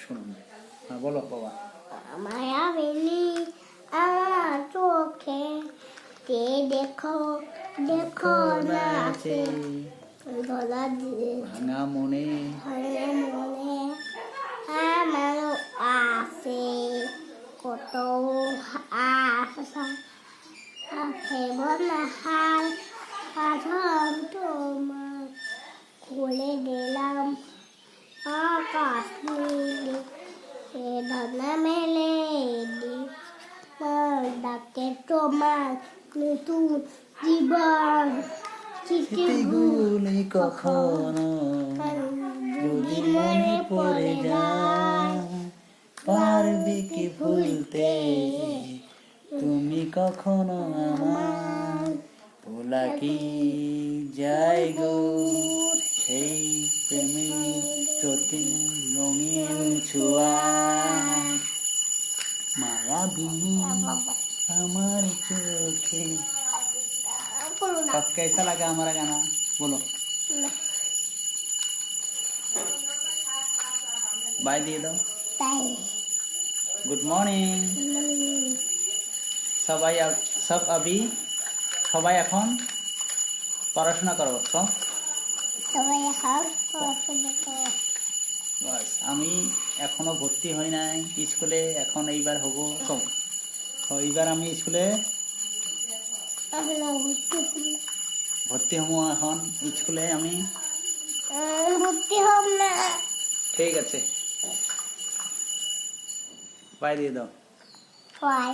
শুনুন। হ্যাঁ বলো বাবা। মায়াবিনী আমার চোখে তে দেখো দেখো নাচে ধরা দিয়ে ভাঙা মনে ভাঙে মনে আমার আছে কত আশা আছে বনহার সাধন তোমার খুলে দিলাম আকাশ নীলে সে ধনা মেলে ডাকে তোমার নতুন জীবন স্মৃতিগুলি কখনো যদি মনে পড়ে যায় পারবি কি ভুলতে তুমি কখনো আমার ভোলা কি যায় গো সেই প্রেমের চোখে রঙিন ছোঁয়া মায়াবিনী আমার চোখে। कैसा लगा हमारा गाना बोलो। बाय दिए दो। गुड मॉर्निंग सब अभी সবাই এখন পড়াশোনা করো সব সবাই এখন পড়াশোনা করো। বাস আমি এখনো ভর্তি হই নাই স্কুলে, এখন এইবার হব। কম এইবার আমি স্কুলে ভর্তি হব এখন স্কুলে আমি ভর্তি হব না। ঠিক আছে বাই দিয়ে দাও। বাই।